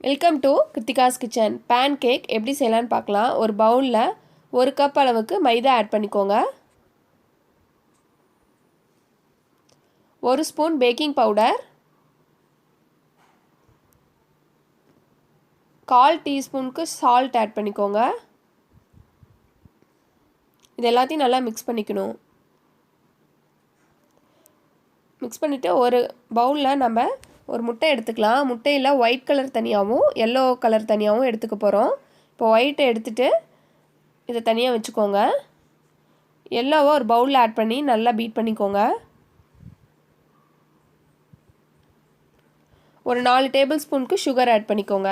Welcome to Kiruthika's kitchen. Pancake எப்படி செய்யலான்னு பார்க்கலாம். ஒரு பவுலில் 1 கப் அளவுக்கு மைதா ஆட் பண்ணிக்கோங்க. 1 ஸ்பூன் பேக்கிங் பவுடர், 1/4 டீஸ்பூனுக்கு சால்ட் ஆட் பண்ணிக்கோங்க. இது எல்லாத்தையும் நல்லா மிக்ஸ் பண்ணிக்கணும். மிக்ஸ் பண்ணிவிட்டு ஒரு பவுலில் நம்ம ஒரு முட்டை எடுத்துக்கலாம். முட்டையில் ஒயிட் கலர் தனியாகவும் எல்லோ கலர் தனியாகவும் எடுத்துக்க போகிறோம். இப்போ ஒயிட்டை எடுத்துகிட்டு இதை தனியாக வச்சுக்கோங்க. எல்லோவை ஒரு பவுலில் ஆட் பண்ணி நல்லா பீட் பண்ணிக்கோங்க. ஒரு 4 டேபிள் ஸ்பூனுக்கு சுகர் ஆட் பண்ணிக்கோங்க.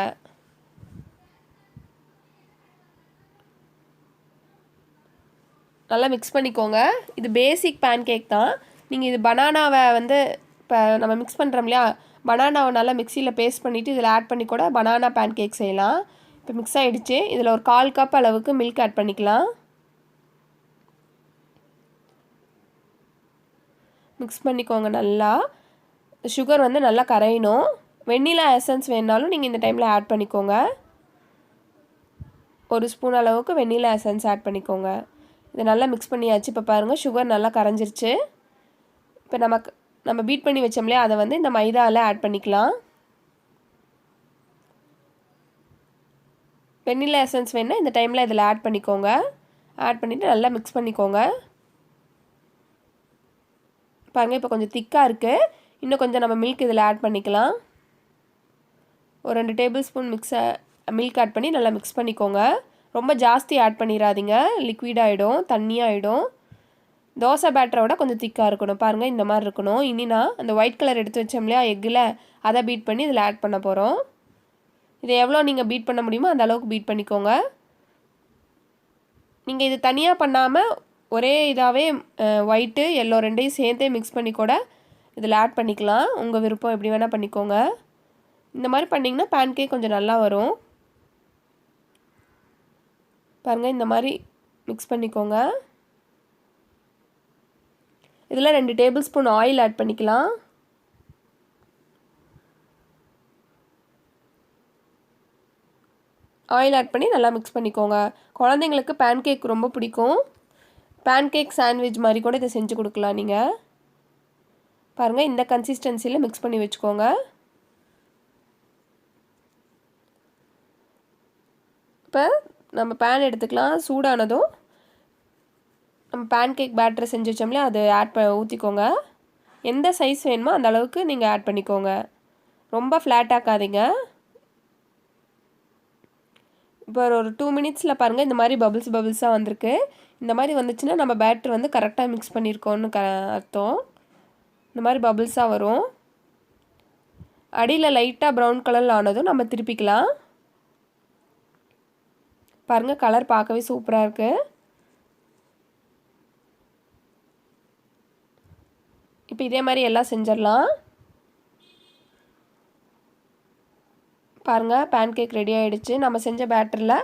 நல்லா மிக்ஸ் பண்ணிக்கோங்க. இது பேசிக் பேன் கேக் தான். நீங்கள் இது பனானாவை இப்போ நம்ம மிக்ஸ் பண்ணுறோம் இல்லையா, பனானாவை நல்லா மிக்சியில் பேஸ்ட் பண்ணிவிட்டு இதில் ஆட் பண்ணி கூட பனானா பேன் கேக் செய்யலாம். இப்போ மிக்ஸ் ஆகிடுச்சு. இதில் ஒரு 1/4 கப் அளவுக்கு மில்க் ஆட் பண்ணிக்கலாம். மிக்ஸ் பண்ணிக்கோங்க. நல்லா சுகர் நல்லா கரையணும். வெண்ணிலா எசன்ஸ் வேணுனாலும் நீங்கள் இந்த டைமில் ஆட் பண்ணிக்கோங்க. 1 ஸ்பூன் அளவுக்கு வெண்ணிலா எசன்ஸ் ஆட் பண்ணிக்கோங்க. இதை நல்லா மிக்ஸ் பண்ணியாச்சு. இப்போ பாருங்கள், சுகர் நல்லா கரைஞ்சிருச்சு. இப்போ நம்ம பீட் பண்ணி வச்சோம்லையே, அதை இந்த மைதாவில் ஆட் பண்ணிக்கலாம். வெண்ணிலா எசன்ஸ் வேணுன்னா இந்த டைமில் இதில் ஆட் பண்ணிக்கோங்க. ஆட் பண்ணிவிட்டு நல்லா மிக்ஸ் பண்ணிக்கோங்க. பாருங்கள், இப்போ கொஞ்சம் திக்காக இருக்குது. இன்னும் கொஞ்சம் நம்ம மில்க் இதில் ஆட் பண்ணிக்கலாம். ஒரு 2 டேபிள் ஸ்பூன் மில்க் ஆட் பண்ணி நல்லா மிக்ஸ் பண்ணிக்கோங்க. ரொம்ப ஜாஸ்தி ஆட் பண்ணிடாதீங்க, லிக்விட் ஆகிடும், தண்ணியாகிடும். தோசை பேட்டரை விட கொஞ்சம் திக்காக இருக்கணும். பாருங்கள், இந்த மாதிரி இருக்கணும். இனி நான் அந்த ஒயிட் கலர் எடுத்து வச்சோம் இல்லையா எக்கில், அதை பீட் பண்ணி இதில் ஆட் பண்ண போகிறோம். இதை எவ்வளோ நீங்கள் பீட் பண்ண முடியுமோ அந்த அளவுக்கு பீட் பண்ணிக்கோங்க. நீங்கள் இது தனியாக பண்ணாமல் ஒரே இதாகவே ஒயிட்டு எல்லோ ரெண்டையும் சேர்த்தே மிக்ஸ் பண்ணி கூட இதில் ஆட் பண்ணிக்கலாம். உங்கள் விருப்பம் எப்படி வேணால் பண்ணிக்கோங்க. இந்த மாதிரி பண்ணிங்கன்னா பேன் கேக் கொஞ்சம் நல்லா வரும். பாருங்கள், இந்த மாதிரி மிக்ஸ் பண்ணிக்கோங்க. இதில் 2 டேபிள் ஸ்பூன் ஆயில் ஆட் பண்ணிக்கலாம். ஆயில் ஆட் பண்ணி நல்லா மிக்ஸ் பண்ணிக்கோங்க. குழந்தைங்களுக்கு பேன் கேக் ரொம்ப பிடிக்கும். பேன் கேக் சாண்ட்விச் மாதிரி கூட இதை செஞ்சு கொடுக்கலாம் நீங்கள். பாருங்கள், இந்த கன்சிஸ்டன்சியில் மிக்ஸ் பண்ணி வச்சுக்கோங்க. இப்போ நம்ம பேன் எடுத்துக்கலாம். சூடானதும் நம்ம பேன் கேக் பேட்டரை செஞ்சு வச்சோம்லையே அதை ஊற்றிக்கோங்க. எந்த சைஸ் வேணுமோ அந்த அளவுக்கு நீங்கள் ஆட் பண்ணிக்கோங்க. ரொம்ப ஃப்ளாட் ஆக்காதீங்க. இப்போ ஒரு 2 மினிட்ஸில் பாருங்கள், இந்த மாதிரி பபிள்ஸாக வந்திருக்கு. இந்த மாதிரி வந்துச்சுன்னா நம்ம பேட்டர் கரெக்டாக மிக்ஸ் பண்ணியிருக்கோன்னு அர்த்தம். இந்த மாதிரி பபிள்ஸாக வரும். அடியில் லைட்டாக ப்ரௌன் கலரில் ஆனதும் நம்ம திருப்பிக்கலாம். பாருங்கள், கலர் பார்க்கவே சூப்பராக இருக்குது. இப்போ இதே மாதிரி எல்லாம் செஞ்சிடலாம். பாருங்கள், பேன் கேக் ரெடி ஆகிடுச்சு. நம்ம செஞ்ச பேட்டரில்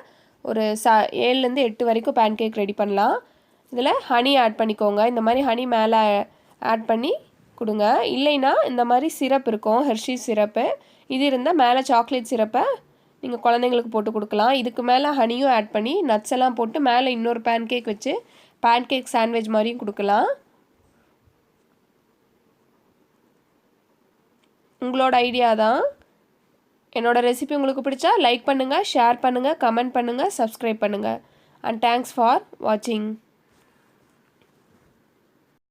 ஒரு 7லேருந்து 8 வரைக்கும் பேன் கேக் ரெடி பண்ணலாம். இதில் ஹனி ஆட் பண்ணிக்கோங்க. இந்த மாதிரி ஹனி மேலே ஆட் பண்ணி கொடுங்க. இல்லைன்னா இந்த மாதிரி சிரப் இருக்கும், ஹெர்ஷீஸ் சிரப்பு. இது இருந்தால் மேலே சாக்லேட் சிரப்பை நீங்கள் குழந்தைங்களுக்கு போட்டு கொடுக்கலாம். இதுக்கு மேலே ஹனியும் ஆட் பண்ணி நட்ஸ் எல்லாம் போட்டு மேலே இன்னொரு பேன் கேக் வச்சு பேன் கேக் சாண்ட்விச் மாதிரியும் கொடுக்கலாம். உங்களோட ஐடியா தான். என்னோட ரெசிபி உங்களுக்கு பிடிச்சா லைக் பண்ணுங்கள், ஷேர் பண்ணுங்கள், கமெண்ட் பண்ணுங்கள், சப்ஸ்கிரைப் பண்ணுங்கள். அண்ட் தேங்க்ஸ் ஃபார் வாட்சிங்.